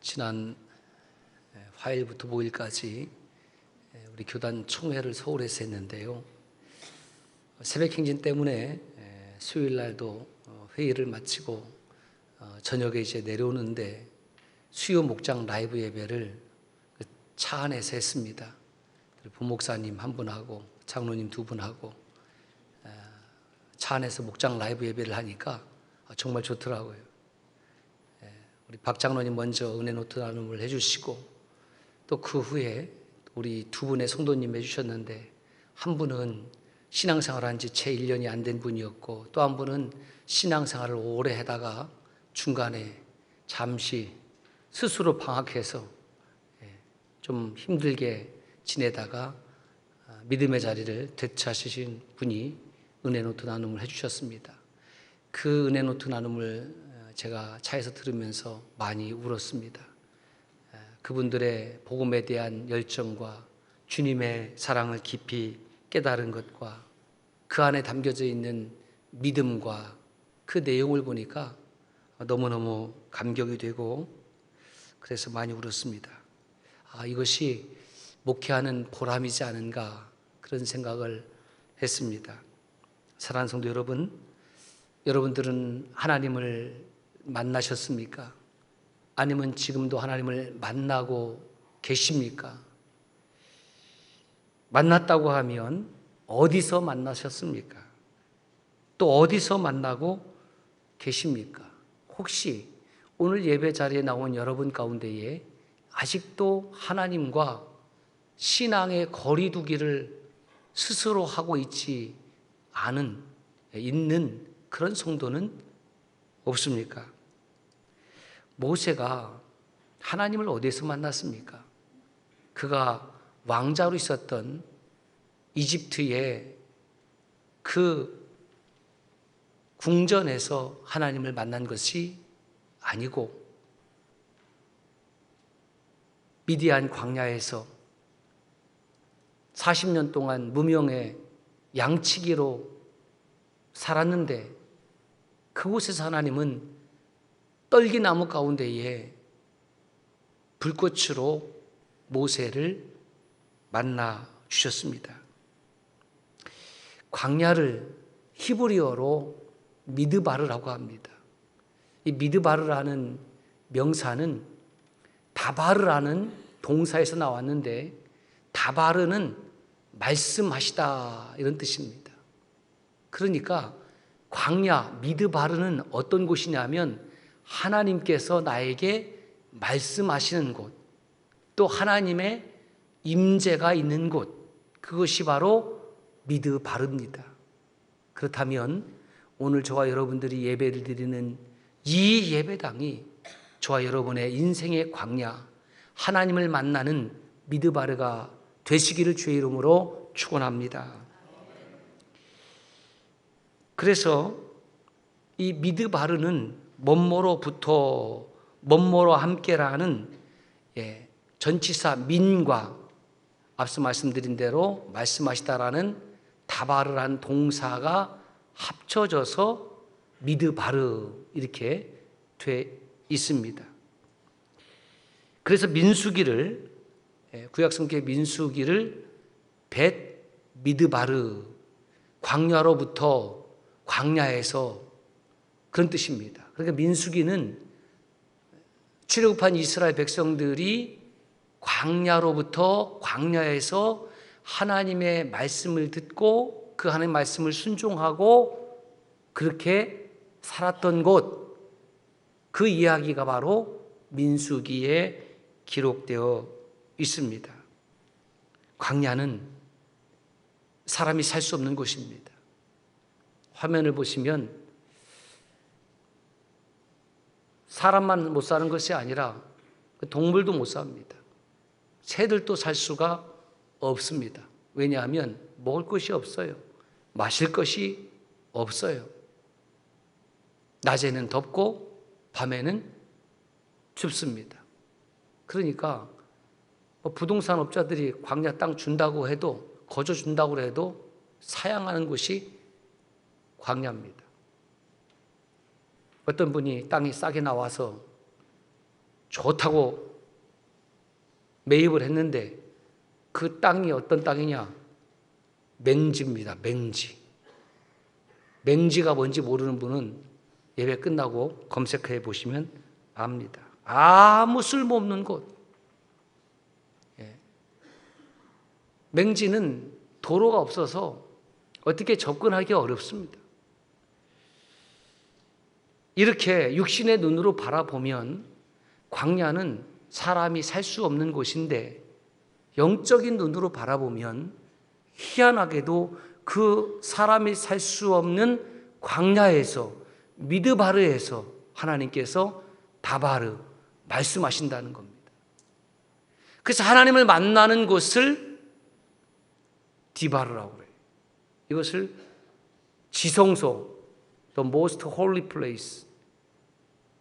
지난 화요일부터 목요일까지 우리 교단 총회를 서울에서 했는데요. 새벽 행진 때문에 수요일 날도 회의를 마치고 저녁에 이제 내려오는데 수요 목장 라이브 예배를 차 안에서 했습니다. 부목사님 한 분하고 장로님 두 분하고 차 안에서 목장 라이브 예배를 하니까 정말 좋더라고요. 우리 박 장로님 먼저 은혜 노트 나눔을 해주시고 또 그 후에 우리 두 분의 성도님 해주셨는데 한 분은 신앙생활 한 지 채 1년이 안 된 분이었고 또 한 분은 신앙생활을 오래 하다가 중간에 잠시 스스로 방학해서 좀 힘들게 지내다가 믿음의 자리를 되찾으신 분이 은혜 노트 나눔을 해주셨습니다. 그 은혜 노트 나눔을 제가 차에서 들으면서 많이 울었습니다. 그분들의 복음에 대한 열정과 주님의 사랑을 깊이 깨달은 것과 그 안에 담겨져 있는 믿음과 그 내용을 보니까 너무너무 감격이 되고 그래서 많이 울었습니다. 이것이 목회하는 보람이지 않은가 그런 생각을 했습니다. 사랑하는 성도 여러분, 여러분들은 하나님을 만나셨습니까? 아니면 지금도 하나님을 만나고 계십니까? 만났다고 하면 어디서 만나셨습니까? 또 어디서 만나고 계십니까? 혹시 오늘 예배 자리에 나온 여러분 가운데에 아직도 하나님과 신앙의 거리 두기를 스스로 하고 있는 그런 성도는 없습니까? 모세가 하나님을 어디에서 만났습니까? 그가 왕자로 있었던 이집트의 그 궁전에서 하나님을 만난 것이 아니고 미디안 광야에서 40년 동안 무명의 양치기로 살았는데 그곳에서 하나님은 떨기나무 가운데에 불꽃으로 모세를 만나 주셨습니다. 광야를 히브리어로 미드바르라고 합니다. 이 미드바르라는 명사는 다바르라는 동사에서 나왔는데 다바르는 말씀하시다 이런 뜻입니다. 그러니까 광야 미드바르는 어떤 곳이냐면 하나님께서 나에게 말씀하시는 곳, 또 하나님의 임재가 있는 곳, 그것이 바로 미드바르입니다. 그렇다면 오늘 저와 여러분들이 예배를 드리는 이 예배당이 저와 여러분의 인생의 광야, 하나님을 만나는 미드바르가 되시기를 주의 이름으로 축원합니다. 그래서 이 미드바르는 뭐뭐로부터 뭐뭐로 함께라는 전치사 민과 앞서 말씀드린 대로 말씀하시다라는 다바르라는 동사가 합쳐져서 미드바르 이렇게 돼 있습니다. 그래서 민수기를 구약성경의 민수기를 벳 미드바르 광야로부터 광야에서 그런 뜻입니다. 그러니까 민수기는 출애굽한 이스라엘 백성들이 광야로부터 광야에서 하나님의 말씀을 듣고 그 하나님의 말씀을 순종하고 그렇게 살았던 곳, 그 이야기가 바로 민수기에 기록되어 있습니다. 광야는 사람이 살 수 없는 곳입니다. 화면을 보시면 사람만 못 사는 것이 아니라 동물도 못 삽니다. 새들도 살 수가 없습니다. 왜냐하면 먹을 것이 없어요. 마실 것이 없어요. 낮에는 덥고 밤에는 춥습니다. 그러니까 부동산 업자들이 광야 땅 준다고 해도 거저 준다고 해도 사양하는 곳이 광야입니다. 어떤 분이 땅이 싸게 나와서 좋다고 매입을 했는데 그 땅이 어떤 땅이냐? 맹지입니다. 맹지. 맹지가 뭔지 모르는 분은 예배 끝나고 검색해 보시면 압니다. 아무 쓸모없는 곳. 맹지는 도로가 없어서 어떻게 접근하기 어렵습니다. 이렇게 육신의 눈으로 바라보면 광야는 사람이 살 수 없는 곳인데 영적인 눈으로 바라보면 희한하게도 그 사람이 살 수 없는 광야에서 미드바르에서 하나님께서 다바르 말씀하신다는 겁니다. 그래서 하나님을 만나는 곳을 디바르라고 그래요. 이것을 지성소, the most holy place,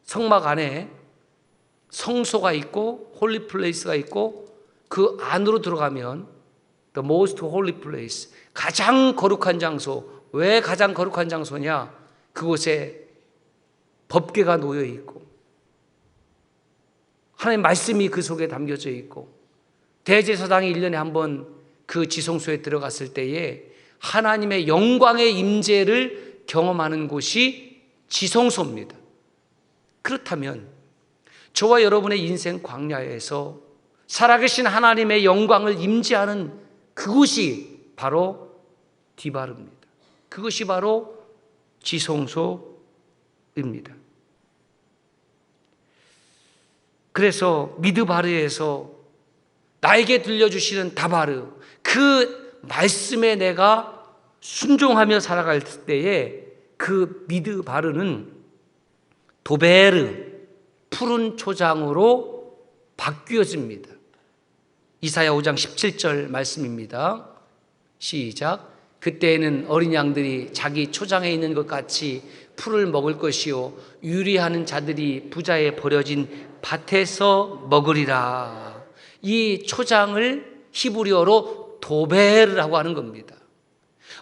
성막 안에 성소가 있고 홀리 플레이스가 있고 그 안으로 들어가면 the most holy place, 가장 거룩한 장소. 왜 가장 거룩한 장소냐? 그곳에 법궤가 놓여 있고 하나님의 말씀이 그 속에 담겨져 있고 대제사장이 1년에 한 번 그 지성소에 들어갔을 때에 하나님의 영광의 임재를 경험하는 곳이 지성소입니다. 그렇다면 저와 여러분의 인생 광야에서 살아계신 하나님의 영광을 임재하는 그곳이 바로 디바르입니다. 그것이 바로 지성소입니다. 그래서 미드바르에서 나에게 들려주시는 다바르, 그 말씀에 내가 순종하며 살아갈 때에 그 미드바르는 도베르, 푸른 초장으로 바뀌어집니다. 이사야 5장 17절 말씀입니다. 시작. 그때에는 어린 양들이 자기 초장에 있는 것 같이 풀을 먹을 것이요 유리하는 자들이 부자에 버려진 밭에서 먹으리라. 이 초장을 히브리어로 도베르라고 하는 겁니다.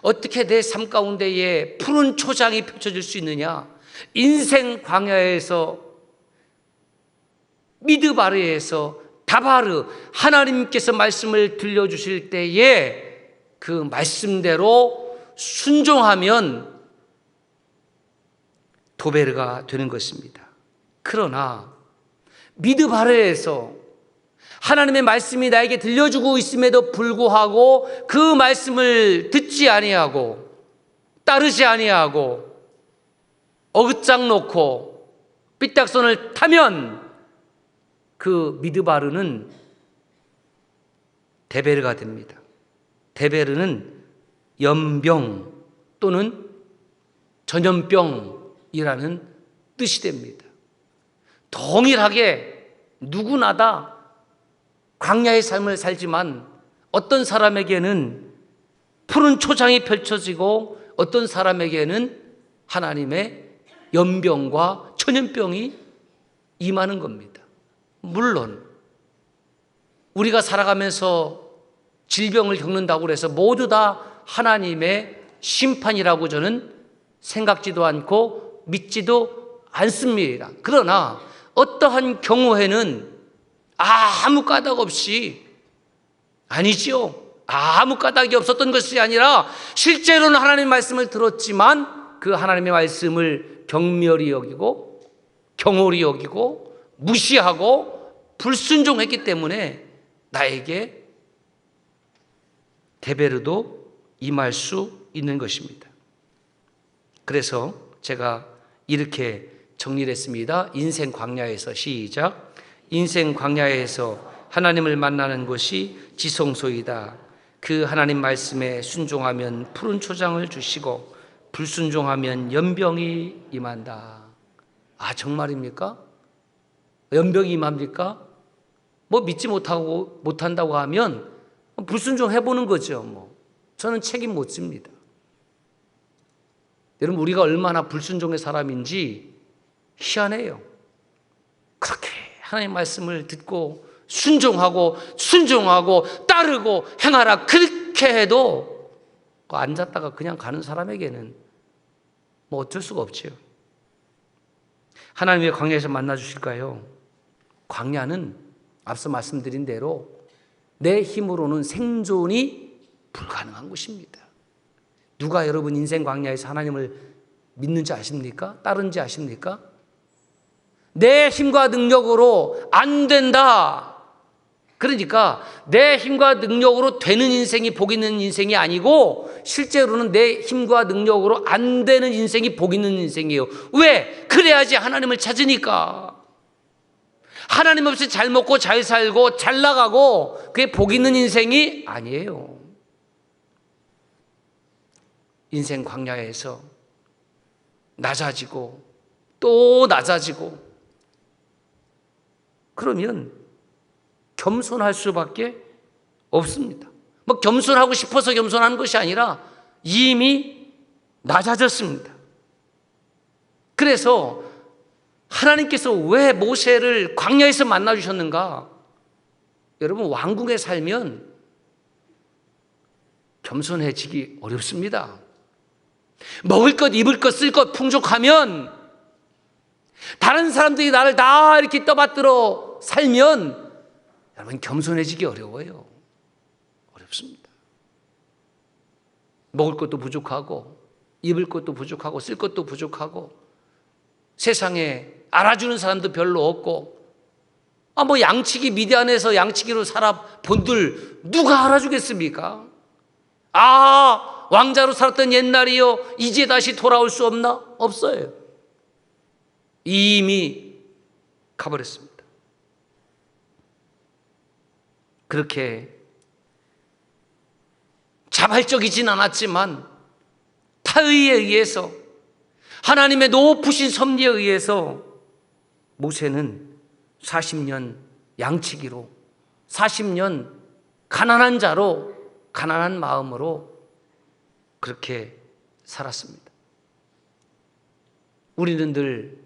어떻게 내 삶 가운데에 푸른 초장이 펼쳐질 수 있느냐? 인생 광야에서 미드바르에서 다바르, 하나님께서 말씀을 들려주실 때에 그 말씀대로 순종하면 도베르가 되는 것입니다. 그러나 미드바르에서 하나님의 말씀이 나에게 들려주고 있음에도 불구하고 그 말씀을 듣지 아니하고 따르지 아니하고 어긋장 놓고 삐딱선을 타면 그 미드바르는 데베르가 됩니다. 데베르는 연병 또는 전염병이라는 뜻이 됩니다. 동일하게 누구나 다 광야의 삶을 살지만 어떤 사람에게는 푸른 초장이 펼쳐지고 어떤 사람에게는 하나님의 연병과 전염병이 임하는 겁니다. 물론 우리가 살아가면서 질병을 겪는다고 해서 모두 다 하나님의 심판이라고 저는 생각지도 않고 믿지도 않습니다. 그러나 어떠한 경우에는 아무 까닭 없이, 아니지요, 아무 까닭이 없었던 것이 아니라 실제로는 하나님의 말씀을 들었지만 그 하나님의 말씀을 경멸히 여기고 경홀히 여기고 무시하고 불순종했기 때문에 나에게 데베르도 임할 수 있는 것입니다. 그래서 제가 이렇게 정리를 했습니다. 인생 광야에서, 시작. 인생 광야에서 하나님을 만나는 곳이 지성소이다. 그 하나님 말씀에 순종하면 푸른 초장을 주시고 불순종하면 연병이 임한다. 아, 정말입니까? 연병이 임합니까? 뭐 믿지 못한다고 하면 불순종해보는 거죠. 저는 책임 못 집니다. 여러분, 우리가 얼마나 불순종의 사람인지 희한해요. 그렇게 하나님의 말씀을 듣고 순종하고 따르고 행하라 그렇게 해도 앉았다가 그냥 가는 사람에게는 어쩔 수가 없지요. 하나님 왜 광야에서 만나 주실까요? 광야는 앞서 말씀드린 대로 내 힘으로는 생존이 불가능한 곳입니다. 누가 여러분 인생 광야에서 하나님을 믿는지 아십니까? 따르는지 아십니까? 내 힘과 능력으로 안 된다. 그러니까 내 힘과 능력으로 되는 인생이 복 있는 인생이 아니고 실제로는 내 힘과 능력으로 안 되는 인생이 복 있는 인생이에요. 왜? 그래야지 하나님을 찾으니까. 하나님 없이 잘 먹고 잘 살고 잘 나가고 그게 복 있는 인생이 아니에요. 인생 광야에서 낮아지고 또 낮아지고 그러면 겸손할 수밖에 없습니다. 뭐 겸손하고 싶어서 겸손하는 것이 아니라 이미 낮아졌습니다. 그래서 하나님께서 왜 모세를 광야에서 만나주셨는가? 여러분, 왕궁에 살면 겸손해지기 어렵습니다. 먹을 것, 입을 것, 쓸 것 풍족하면 다른 사람들이 나를 다 이렇게 떠받들어 살면 여러분 겸손해지기 어려워요. 어렵습니다. 먹을 것도 부족하고 입을 것도 부족하고 쓸 것도 부족하고 세상에 알아주는 사람도 별로 없고 뭐 양치기 미디안에서 양치기로 살아 본들 누가 알아주겠습니까? 왕자로 살았던 옛날이요 이제 다시 돌아올 수 없나? 없어요. 이미 가버렸습니다. 그렇게 자발적이진 않았지만 타의에 의해서 하나님의 높으신 섭리에 의해서 모세는 40년 양치기로 40년 가난한 자로 가난한 마음으로 그렇게 살았습니다. 우리는 늘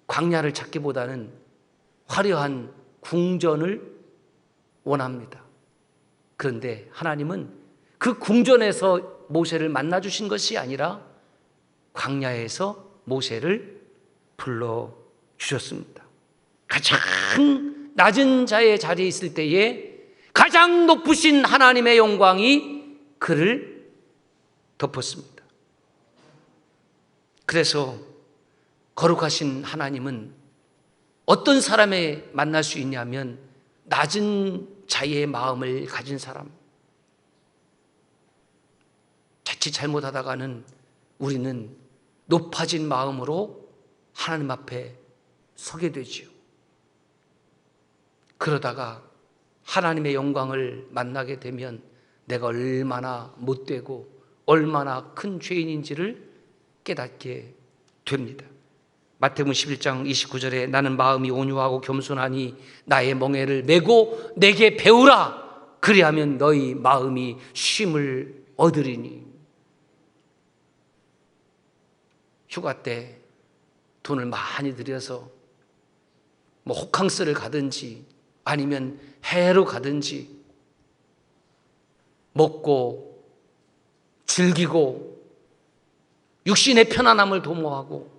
광야를 찾기보다는 화려한 궁전을 원합니다. 그런데 하나님은 그 궁전에서 모세를 만나주신 것이 아니라 광야에서 모세를 불러주셨습니다. 가장 낮은 자의 자리에 있을 때에 가장 높으신 하나님의 영광이 그를 덮었습니다. 그래서 거룩하신 하나님은 어떤 사람에 만날 수 있냐면 낮은 자의 마음을 가진 사람. 자칫 잘못하다가는 우리는 높아진 마음으로 하나님 앞에 서게 되지요. 그러다가 하나님의 영광을 만나게 되면 내가 얼마나 못되고 얼마나 큰 죄인인지를 깨닫게 됩니다. 마태복음 11장 29절에 나는 마음이 온유하고 겸손하니 나의 멍에를 메고 내게 배우라. 그리하면 너희 마음이 쉼을 얻으리니. 휴가 때 돈을 많이 들여서 뭐 호캉스를 가든지 아니면 해외로 가든지 먹고 즐기고 육신의 편안함을 도모하고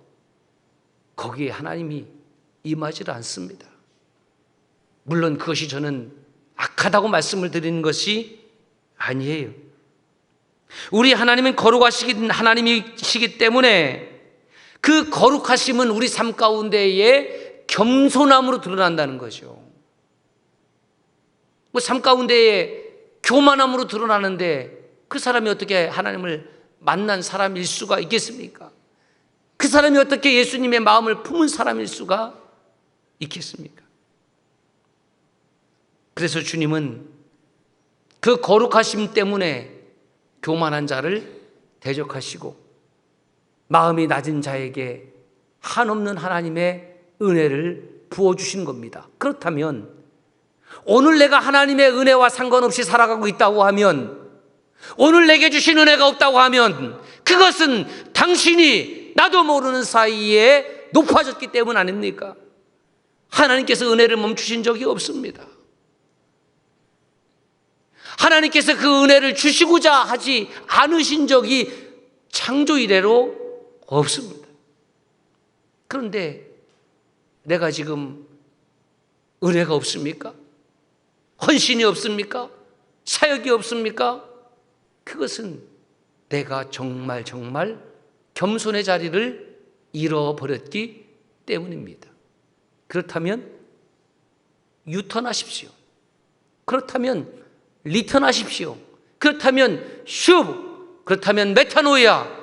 거기에 하나님이 임하지 않습니다. 물론 그것이 저는 악하다고 말씀을 드리는 것이 아니에요. 우리 하나님은 거룩하신 하나님이시기 때문에 그 거룩하심은 우리 삶 가운데에 겸손함으로 드러난다는 거죠. 뭐 삶 가운데에 교만함으로 드러나는데 그 사람이 어떻게 하나님을 만난 사람일 수가 있겠습니까? 그 사람이 어떻게 예수님의 마음을 품은 사람일 수가 있겠습니까? 그래서 주님은 그 거룩하심 때문에 교만한 자를 대적하시고 마음이 낮은 자에게 한없는 하나님의 은혜를 부어주신 겁니다. 그렇다면 오늘 내가 하나님의 은혜와 상관없이 살아가고 있다고 하면, 오늘 내게 주신 은혜가 없다고 하면 그것은 당신이 나도 모르는 사이에 높아졌기 때문 아닙니까? 하나님께서 은혜를 멈추신 적이 없습니다. 하나님께서 그 은혜를 주시고자 하지 않으신 적이 창조 이래로 없습니다. 그런데 내가 지금 은혜가 없습니까? 헌신이 없습니까? 사역이 없습니까? 그것은 내가 정말 겸손의 자리를 잃어버렸기 때문입니다. 그렇다면 유턴하십시오. 그렇다면 리턴하십시오. 그렇다면 슈브, 그렇다면 메타노이아,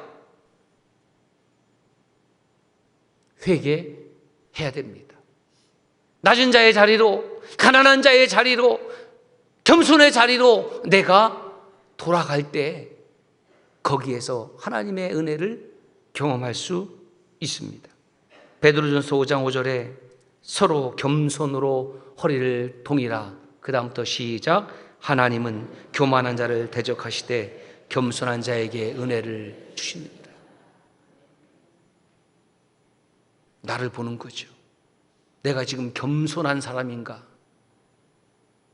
회개해야 됩니다. 낮은 자의 자리로, 가난한 자의 자리로, 겸손의 자리로 내가 돌아갈 때 거기에서 하나님의 은혜를 경험할 수 있습니다. 베드로전서 5장 5절에 서로 겸손으로 허리를 동이라. 그 다음부터 시작. 하나님은 교만한 자를 대적하시되 겸손한 자에게 은혜를 주십니다. 나를 보는 거죠. 내가 지금 겸손한 사람인가?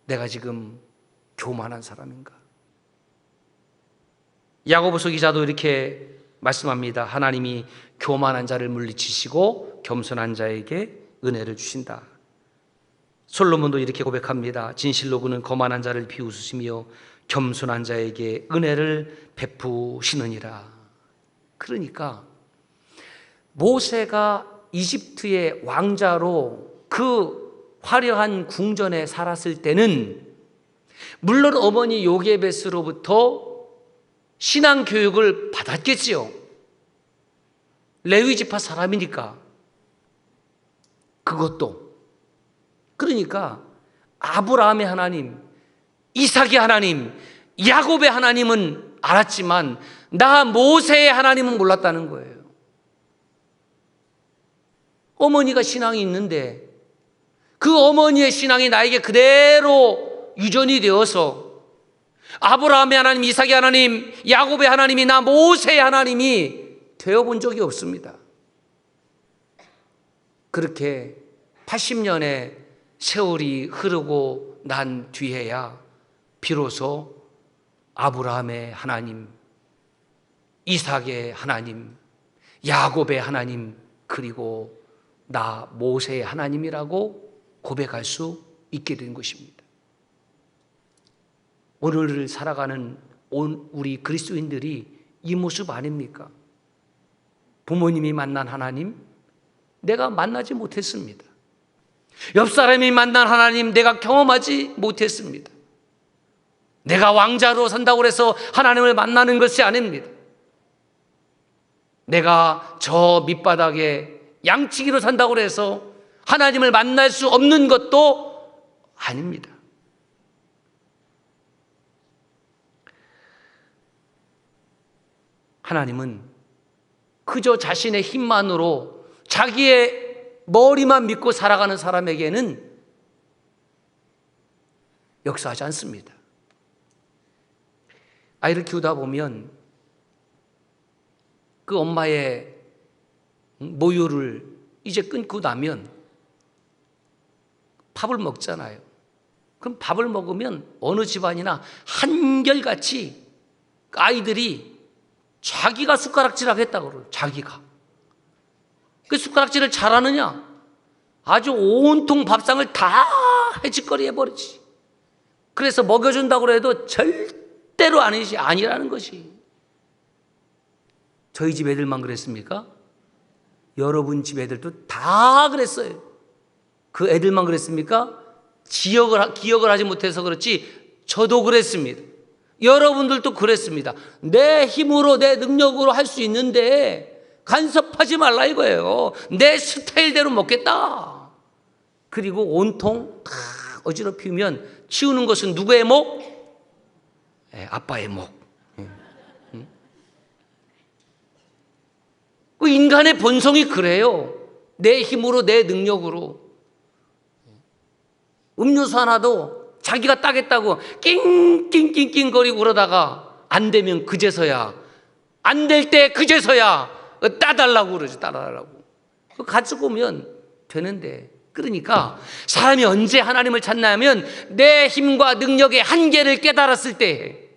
내가 지금 교만한 사람인가? 야고보서 기자도 이렇게 말씀합니다. 하나님이 교만한 자를 물리치시고 겸손한 자에게 은혜를 주신다. 솔로몬도 이렇게 고백합니다. 진실로 그는 거만한 자를 비웃으시며 겸손한 자에게 은혜를 베푸시느니라. 그러니까 모세가 이집트의 왕자로 그 화려한 궁전에 살았을 때는 물론 어머니 요게베스로부터 신앙 교육을 받았겠지요. 레위 지파 사람이니까. 그것도. 그러니까 아브라함의 하나님, 이삭의 하나님, 야곱의 하나님은 알았지만 나 모세의 하나님은 몰랐다는 거예요. 어머니가 신앙이 있는데 그 어머니의 신앙이 나에게 그대로 유전이 되어서 아브라함의 하나님, 이삭의 하나님, 야곱의 하나님이 나 모세의 하나님이 되어본 적이 없습니다. 그렇게 80년의 세월이 흐르고 난 뒤에야 비로소 아브라함의 하나님, 이삭의 하나님, 야곱의 하나님, 그리고 나 모세의 하나님이라고 고백할 수 있게 된 것입니다. 오늘을 살아가는 우리 그리스도인들이 이 모습 아닙니까? 부모님이 만난 하나님, 내가 만나지 못했습니다. 옆 사람이 만난 하나님, 내가 경험하지 못했습니다. 내가 왕자로 산다고 해서 하나님을 만나는 것이 아닙니다. 내가 저 밑바닥에 양치기로 산다고 해서 하나님을 만날 수 없는 것도 아닙니다. 하나님은 그저 자신의 힘만으로 자기의 머리만 믿고 살아가는 사람에게는 역사하지 않습니다. 아이를 키우다 보면 그 엄마의 모유를 이제 끊고 나면 밥을 먹잖아요. 그럼 밥을 먹으면 어느 집안이나 한결같이 아이들이 자기가 숟가락질 하겠다고 그래요. 자기가. 그 숟가락질을 잘하느냐? 아주 온통 밥상을 다 해치거리 해버리지. 그래서 먹여준다고 해도 절대로 아니라는 것이. 저희 집 애들만 그랬습니까? 여러분 집 애들도 다 그랬어요. 그 애들만 그랬습니까? 기억을 하지 못해서 그렇지 저도 그랬습니다. 여러분들도 그랬습니다. 내 힘으로 내 능력으로 할 수 있는데 간섭하지 말라 이거예요. 내 스타일대로 먹겠다. 그리고 온통 다 어지럽히면 치우는 것은 누구의 목? 아빠의 목. 그 인간의 본성이 그래요. 내 힘으로 내 능력으로. 음료수 하나도 자기가 따겠다고 낑낑낑낑거리고 그러다가 안 되면 그제서야, 안 될 때 그제서야 따달라고 그러지. 따라달라고. 가지고 오면 되는데. 그러니까 사람이 언제 하나님을 찾냐면 내 힘과 능력의 한계를 깨달았을 때,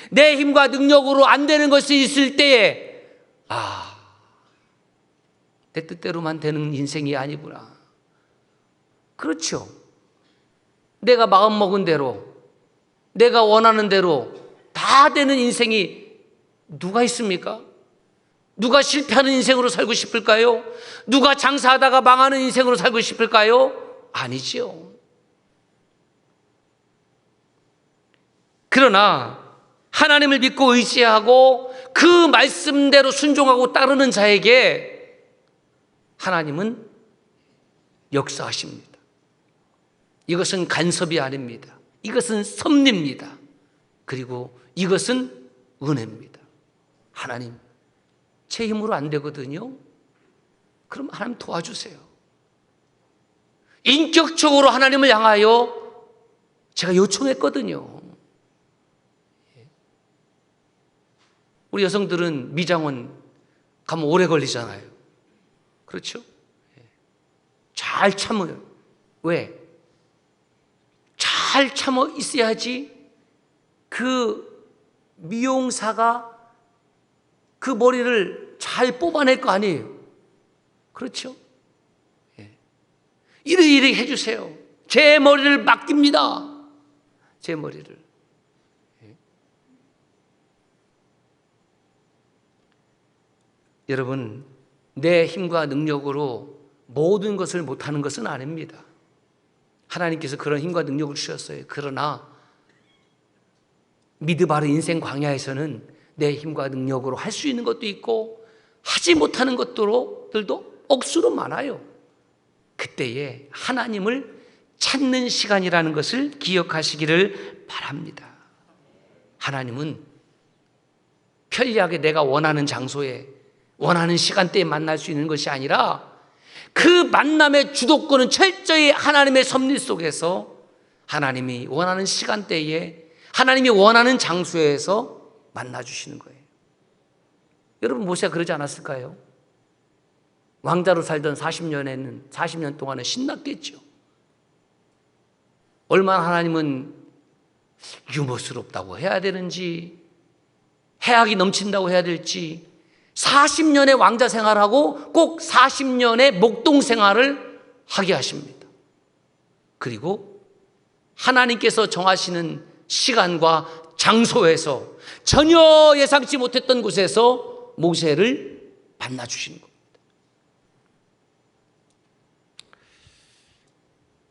내 힘과 능력으로 안 되는 것이 있을 때에 내 뜻대로만 되는 인생이 아니구나. 그렇죠. 내가 마음먹은 대로, 내가 원하는 대로 다 되는 인생이 누가 있습니까? 누가 실패하는 인생으로 살고 싶을까요? 누가 장사하다가 망하는 인생으로 살고 싶을까요? 아니지요. 그러나 하나님을 믿고 의지하고 그 말씀대로 순종하고 따르는 자에게 하나님은 역사하십니다. 이것은 간섭이 아닙니다. 이것은 섭리입니다. 그리고 이것은 은혜입니다. 하나님, 제 힘으로 안 되거든요. 그럼 하나님 도와주세요. 인격적으로 하나님을 향하여 제가 요청했거든요. 우리 여성들은 미장원 가면 오래 걸리잖아요. 그렇죠? 잘 참아요. 왜? 잘 참아 있어야지 그 미용사가 그 머리를 잘 뽑아낼 거 아니에요. 그렇죠? 이리 해주세요. 제 머리를 맡깁니다. 제 머리를. 여러분, 내 힘과 능력으로 모든 것을 못하는 것은 아닙니다. 하나님께서 그런 힘과 능력을 주셨어요. 그러나 미드바르 인생 광야에서는 내 힘과 능력으로 할 수 있는 것도 있고 하지 못하는 것들도 억수로 많아요. 그때에 하나님을 찾는 시간이라는 것을 기억하시기를 바랍니다. 하나님은 편리하게 내가 원하는 장소에 원하는 시간대에 만날 수 있는 것이 아니라 그 만남의 주도권은 철저히 하나님의 섭리 속에서 하나님이 원하는 시간대에 하나님이 원하는 장소에서 만나주시는 거예요. 여러분, 모세가 그러지 않았을까요? 왕자로 살던 40년 동안은 신났겠죠. 얼마나 하나님은 유머스럽다고 해야 되는지, 해악이 넘친다고 해야 될지, 40년의 왕자 생활하고 꼭 40년의 목동 생활을 하게 하십니다. 그리고 하나님께서 정하시는 시간과 장소에서 전혀 예상치 못했던 곳에서 모세를 만나 주시는 겁니다.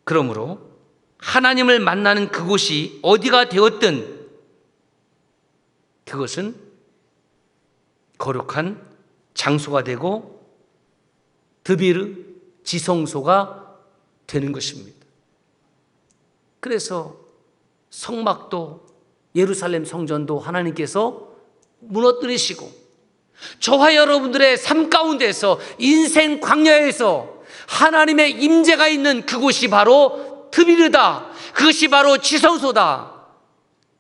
그러므로 하나님을 만나는 그곳이 어디가 되었든 그것은 거룩한 장소가 되고 드비르 지성소가 되는 것입니다. 그래서 성막도 예루살렘 성전도 하나님께서 무너뜨리시고 저와 여러분들의 삶 가운데서 인생 광야에서 하나님의 임재가 있는 그곳이 바로 드비르다. 그것이 바로 지성소다.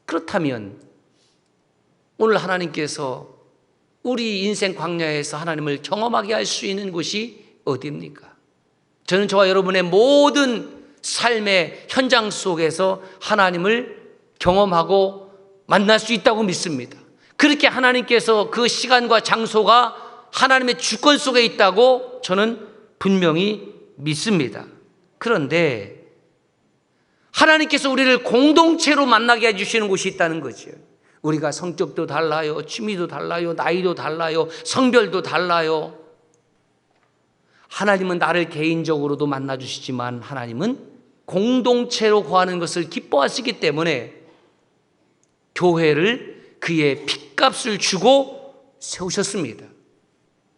그렇다면 오늘 하나님께서 우리 인생 광야에서 하나님을 경험하게 할 수 있는 곳이 어디입니까? 저는 저와 여러분의 모든 삶의 현장 속에서 하나님을 경험하고 만날 수 있다고 믿습니다. 그렇게 하나님께서 그 시간과 장소가 하나님의 주권 속에 있다고 저는 분명히 믿습니다. 그런데 하나님께서 우리를 공동체로 만나게 해주시는 곳이 있다는 거죠. 우리가 성격도 달라요, 취미도 달라요, 나이도 달라요, 성별도 달라요. 하나님은 나를 개인적으로도 만나주시지만 하나님은 공동체로 거하는 것을 기뻐하시기 때문에 교회를 그의 핏값을 주고 세우셨습니다.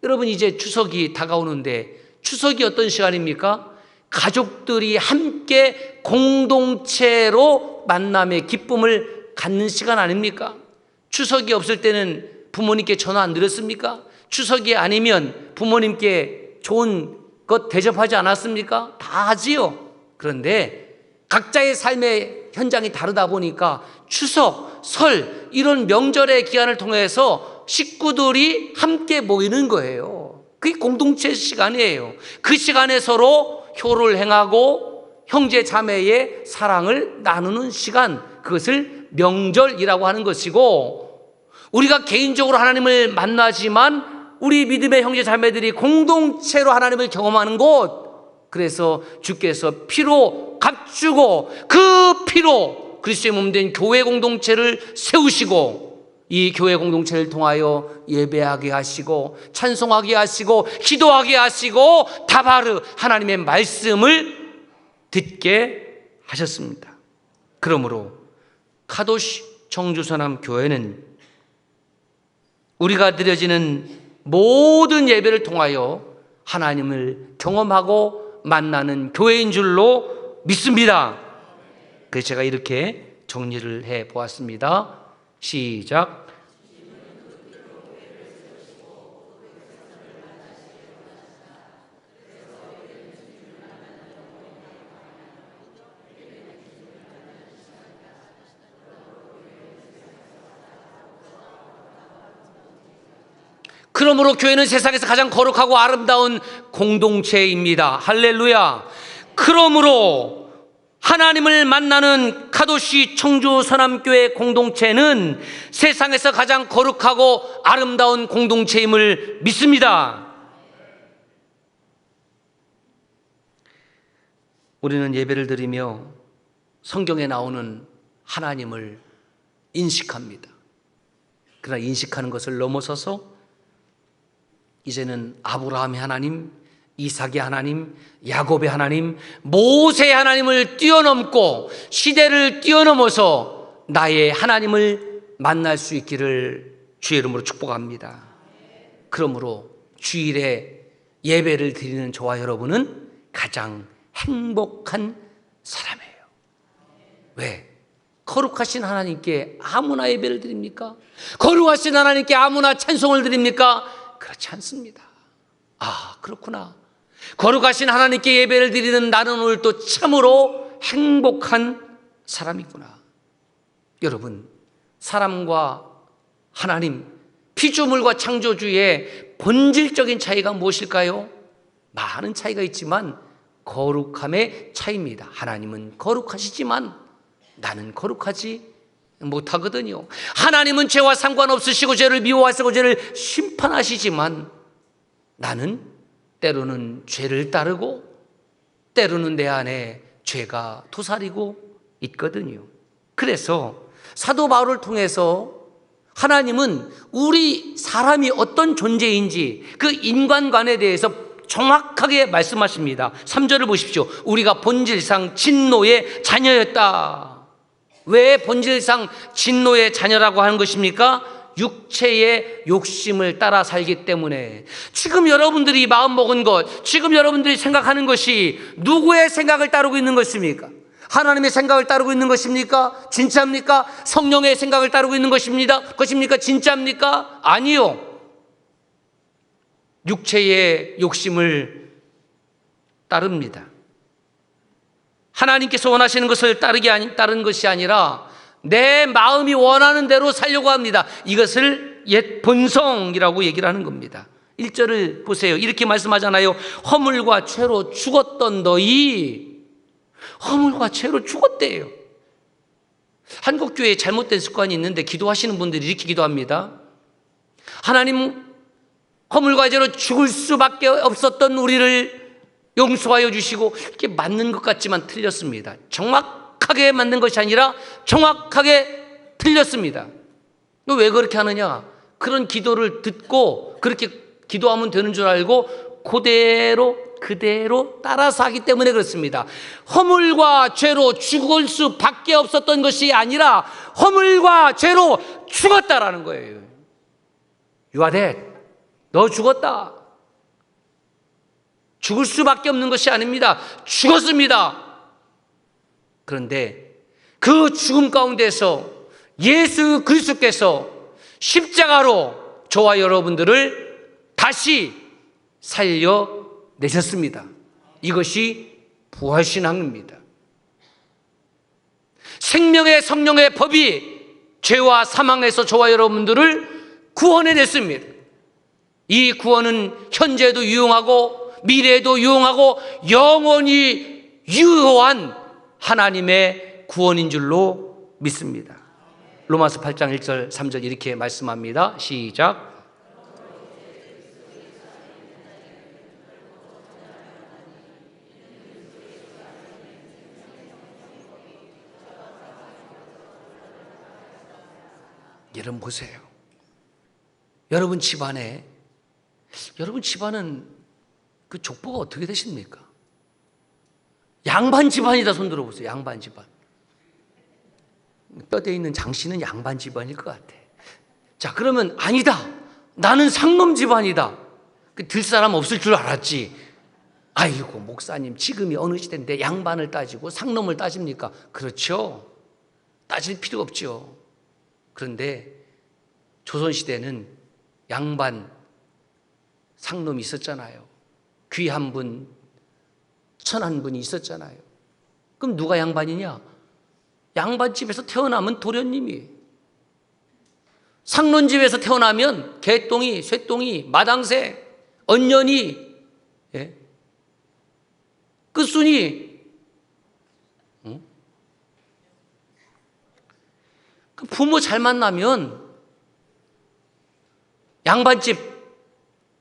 여러분, 이제 추석이 다가오는데 추석이 어떤 시간입니까? 가족들이 함께 공동체로 만남의 기쁨을 갖는 시간 아닙니까? 추석이 없을 때는 부모님께 전화 안 드렸습니까? 추석이 아니면 부모님께 좋은 것 대접하지 않았습니까? 다 하지요. 그런데 각자의 삶의 현장이 다르다 보니까 추석, 설 이런 명절의 기간을 통해서 식구들이 함께 모이는 거예요. 그게 공동체 시간이에요. 그 시간에 서로 효를 행하고 형제 자매의 사랑을 나누는 시간, 그것을 명절이라고 하는 것이고, 우리가 개인적으로 하나님을 만나지만 우리 믿음의 형제 자매들이 공동체로 하나님을 경험하는 곳, 그래서 주께서 피로 값주고 그 피로 그리스도의 몸된 교회 공동체를 세우시고 이 교회 공동체를 통하여 예배하게 하시고 찬송하게 하시고 기도하게 하시고 다바르 하나님의 말씀을 듣게 하셨습니다. 그러므로 카도시 청주서남 교회는 우리가 드려지는 모든 예배를 통하여 하나님을 경험하고 만나는 교회인 줄로 믿습니다. 그래서 제가 이렇게 정리를 해 보았습니다. 시작. 그러므로 교회는 세상에서 가장 거룩하고 아름다운 공동체입니다. 할렐루야. 그러므로 하나님을 만나는 카도시 청주 서남교회 공동체는 세상에서 가장 거룩하고 아름다운 공동체임을 믿습니다. 우리는 예배를 드리며 성경에 나오는 하나님을 인식합니다. 그러나 인식하는 것을 넘어서서 이제는 아브라함의 하나님, 이삭의 하나님, 야곱의 하나님, 모세의 하나님을 뛰어넘고 시대를 뛰어넘어서 나의 하나님을 만날 수 있기를 주의 이름으로 축복합니다. 그러므로 주일에 예배를 드리는 저와 여러분은 가장 행복한 사람이에요. 왜? 거룩하신 하나님께 아무나 예배를 드립니까? 거룩하신 하나님께 아무나 찬송을 드립니까? 그렇지 않습니다. 아, 그렇구나. 거룩하신 하나님께 예배를 드리는 나는 오늘 또 참으로 행복한 사람이구나. 여러분, 사람과 하나님, 피조물과 창조주의 본질적인 차이가 무엇일까요? 많은 차이가 있지만 거룩함의 차이입니다. 하나님은 거룩하시지만 나는 거룩하지 못하거든요. 하나님은 죄와 상관없으시고 죄를 미워하시고 죄를 심판하시지만 나는 때로는 죄를 따르고 때로는 내 안에 죄가 도사리고 있거든요. 그래서 사도 바울을 통해서 하나님은 우리 사람이 어떤 존재인지 그 인간관에 대해서 정확하게 말씀하십니다. 3절을 보십시오. 우리가 본질상 진노의 자녀였다. 왜 본질상 진노의 자녀라고 하는 것입니까? 육체의 욕심을 따라 살기 때문에. 지금 여러분들이 마음먹은 것, 지금 여러분들이 생각하는 것이 누구의 생각을 따르고 있는 것입니까? 하나님의 생각을 따르고 있는 것입니까? 진짜입니까? 성령의 생각을 따르고 있는 것입니다. 진짜입니까? 아니요. 육체의 욕심을 따릅니다. 하나님께서 원하시는 것을 따른 것이 아니라 내 마음이 원하는 대로 살려고 합니다. 이것을 옛 본성이라고 얘기를 하는 겁니다. 1절을 보세요. 이렇게 말씀하잖아요. 허물과 죄로 죽었던 너희, 허물과 죄로 죽었대요. 한국교회에 잘못된 습관이 있는데 기도하시는 분들이 이렇게 기도합니다. 하나님, 허물과 죄로 죽을 수밖에 없었던 우리를 용서하여 주시고, 이렇게 맞는 것 같지만 틀렸습니다. 정확하게 맞는 것이 아니라 정확하게 틀렸습니다. 너 왜 그렇게 하느냐? 그런 기도를 듣고 그렇게 기도하면 되는 줄 알고 그대로 따라서 하기 때문에 그렇습니다. 허물과 죄로 죽을 수밖에 없었던 것이 아니라 허물과 죄로 죽었다라는 거예요. You are dead. 너 죽었다. 죽을 수밖에 없는 것이 아닙니다. 죽었습니다. 그런데 그 죽음 가운데서 예수 그리스도께서 십자가로 저와 여러분들을 다시 살려내셨습니다. 이것이 부활신앙입니다. 생명의 성령의 법이 죄와 사망에서 저와 여러분들을 구원해냈습니다. 이 구원은 현재도 유용하고 미래에도 유용하고 영원히 유효한 하나님의 구원인 줄로 믿습니다. 로마서 8장 1절 3절 이렇게 말씀합니다. 시작. 여러분 보세요. 여러분 집안은 그 족보가 어떻게 되십니까? 양반 집안이다 손 들어보세요. 양반 집안. 뼈대 있는 장씨는 양반 집안일 것 같아. 자, 그러면 아니다. 나는 상놈 집안이다. 들 사람 없을 줄 알았지. 아이고 목사님, 지금이 어느 시대인데 양반을 따지고 상놈을 따집니까? 그렇죠. 따질 필요 없죠. 그런데 조선시대는 양반, 상놈이 있었잖아요. 귀한 분, 천한 분이 있었잖아요. 그럼 누가 양반이냐? 양반집에서 태어나면 도련님이, 상론집에서 태어나면 개똥이, 쇠똥이, 마당새, 언년이, 예? 끝순이. 그 부모 잘 만나면 양반집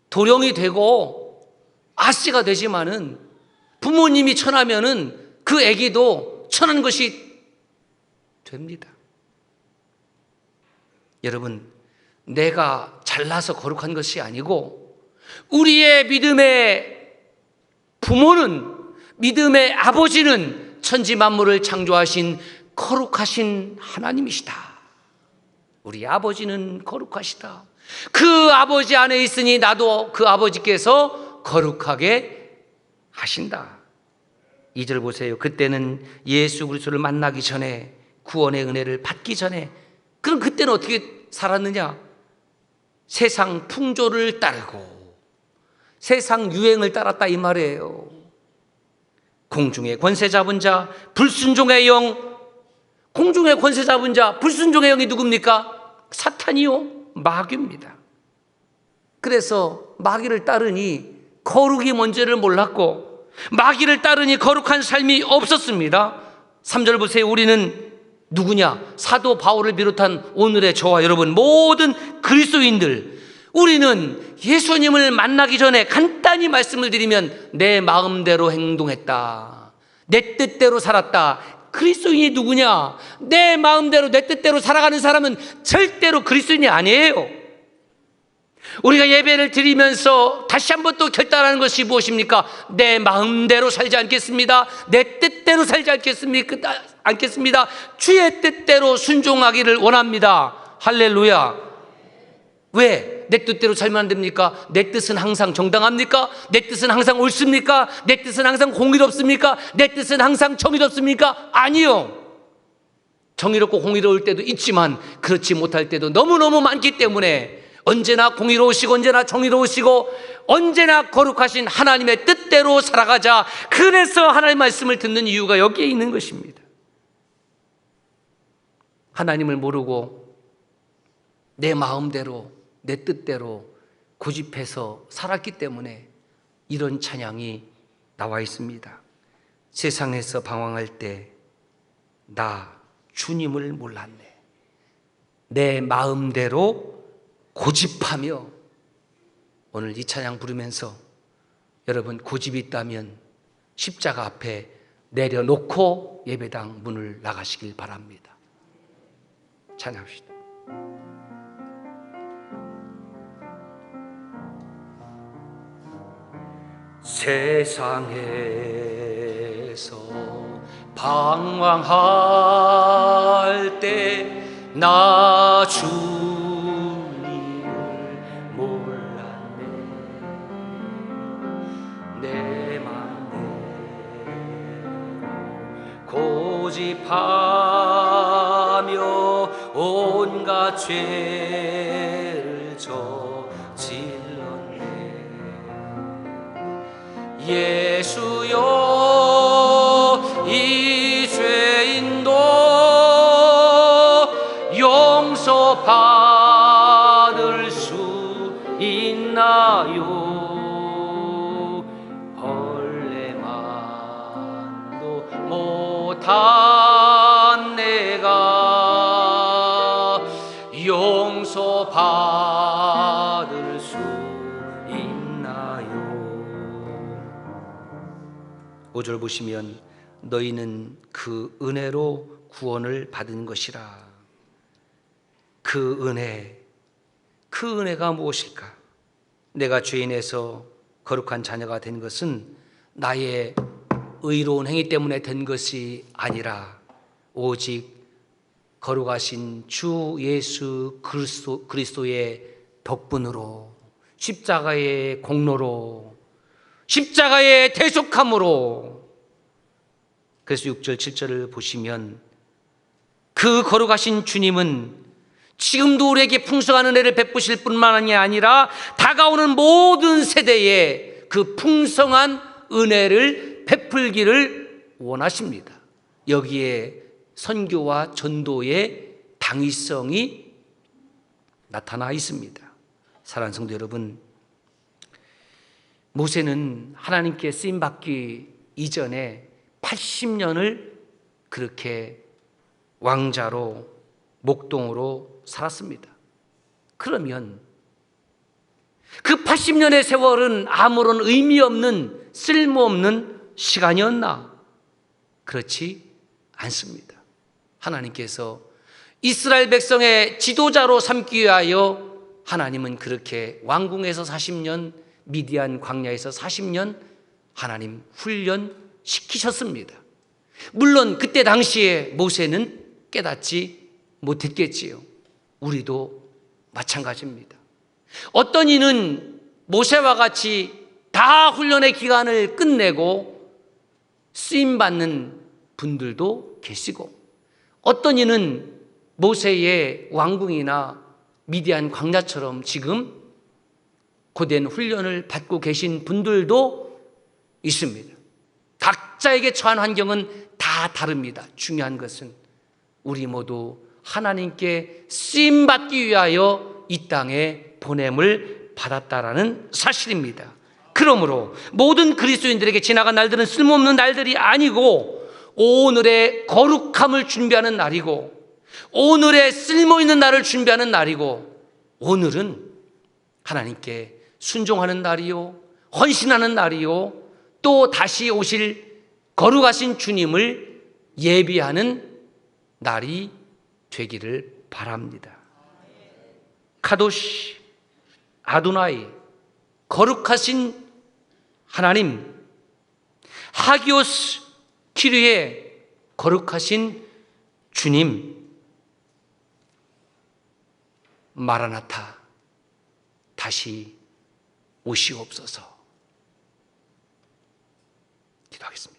도령이 되고 아씨가 되지만은 부모님이 천하면은 그 아기도 천한 것이 됩니다. 여러분, 내가 잘나서 거룩한 것이 아니고 우리의 믿음의 부모는, 믿음의 아버지는 천지 만물을 창조하신 거룩하신 하나님이시다. 우리 아버지는 거룩하시다. 그 아버지 안에 있으니 나도 그 아버지께서 거룩하게 하신다. 2절 보세요. 그때는 예수 그리스도를 만나기 전에, 구원의 은혜를 받기 전에, 그럼 그때는 어떻게 살았느냐? 세상 풍조를 따르고 세상 유행을 따랐다 이 말이에요. 공중의 권세 잡은 자, 불순종의 영. 공중의 권세 잡은 자, 불순종의 영이 누굽니까? 사탄이요, 마귀입니다. 그래서 마귀를 따르니 거룩이 뭔지를 몰랐고 마귀를 따르니 거룩한 삶이 없었습니다. 3절 보세요. 우리는 누구냐? 사도 바울을 비롯한 오늘의 저와 여러분 모든 그리스도인들, 우리는 예수님을 만나기 전에 간단히 말씀을 드리면 내 마음대로 행동했다, 내 뜻대로 살았다. 그리스도인이 누구냐? 내 마음대로 내 뜻대로 살아가는 사람은 절대로 그리스도인이 아니에요. 우리가 예배를 드리면서 다시 한번 또 결단하는 것이 무엇입니까? 내 마음대로 살지 않겠습니다. 내 뜻대로 살지 않겠습니다. 주의 뜻대로 순종하기를 원합니다. 할렐루야. 왜? 내 뜻대로 살면 안 됩니까? 내 뜻은 항상 정당합니까? 내 뜻은 항상 옳습니까? 내 뜻은 항상 공의롭습니까? 내 뜻은 항상 정의롭습니까? 아니요. 정의롭고 공의로울 때도 있지만 그렇지 못할 때도 너무너무 많기 때문에 언제나 공의로우시고 언제나 정의로우시고 언제나 거룩하신 하나님의 뜻대로 살아가자. 그래서 하나님의 말씀을 듣는 이유가 여기에 있는 것입니다. 하나님을 모르고 내 마음대로 내 뜻대로 고집해서 살았기 때문에 이런 찬양이 나와 있습니다. 세상에서 방황할 때 나 주님을 몰랐네. 내 마음대로 고집하며, 오늘 이 찬양 부르면서 여러분 고집이 있다면 십자가 앞에 내려놓고 예배당 문을 나가시길 바랍니다. 찬양합시다. 세상에서 방황할 때 나 주님을 몰랐네. 내 맘대로 고집하며 온갖 죄를 저질렀네. 예수여, 이 죄인도 용서받을 수 있나요? 벌레만도 못한 내가 용서받을 수 있나요? 5절 보시면 너희는 그 은혜로 구원을 받은 것이라. 그 은혜가 무엇일까? 내가 죄인에서 거룩한 자녀가 된 것은 나의 의로운 행위 때문에 된 것이 아니라 오직 거룩하신 주 예수 그리스도의 덕분으로, 십자가의 공로로, 십자가의 대속함으로. 그래서 6절 7절을 보시면 그 거룩하신 주님은 지금도 우리에게 풍성한 은혜를 베푸실 뿐만이 아니라 다가오는 모든 세대에 그 풍성한 은혜를 베풀기를 원하십니다. 여기에 선교와 전도의 당위성이 나타나 있습니다. 사랑하는 성도 여러분, 모세는 하나님께 쓰임받기 이전에 80년을 그렇게 왕자로, 목동으로 살았습니다. 그러면 그 80년의 세월은 아무런 의미 없는, 쓸모없는 시간이었나? 그렇지 않습니다. 하나님께서 이스라엘 백성의 지도자로 삼기 위하여 하나님은 그렇게 왕궁에서 40년, 미디안 광야에서 40년 하나님 훈련시키셨습니다. 물론 그때 당시에 모세는 깨닫지 못했겠지요. 우리도 마찬가지입니다. 어떤 이는 모세와 같이 다 훈련의 기간을 끝내고 쓰임받는 분들도 계시고, 어떤 이는 모세의 왕궁이나 미디안 광야처럼 지금 고된 훈련을 받고 계신 분들도 있습니다. 각자에게 처한 환경은 다 다릅니다. 중요한 것은 우리 모두 하나님께 쓰임받기 위하여 이 땅에 보냄을 받았다라는 사실입니다. 그러므로 모든 그리스도인들에게 지나간 날들은 쓸모없는 날들이 아니고 오늘의 거룩함을 준비하는 날이고, 오늘의 쓸모있는 날을 준비하는 날이고, 오늘은 하나님께 순종하는 날이요, 헌신하는 날이요, 또 다시 오실 거룩하신 주님을 예비하는 날이 되기를 바랍니다. 카도시 아도나이, 거룩하신 하나님, 하기오스 키르의 거룩하신 주님, 마라나타, 다시 오시옵소서. 기도하겠습니다.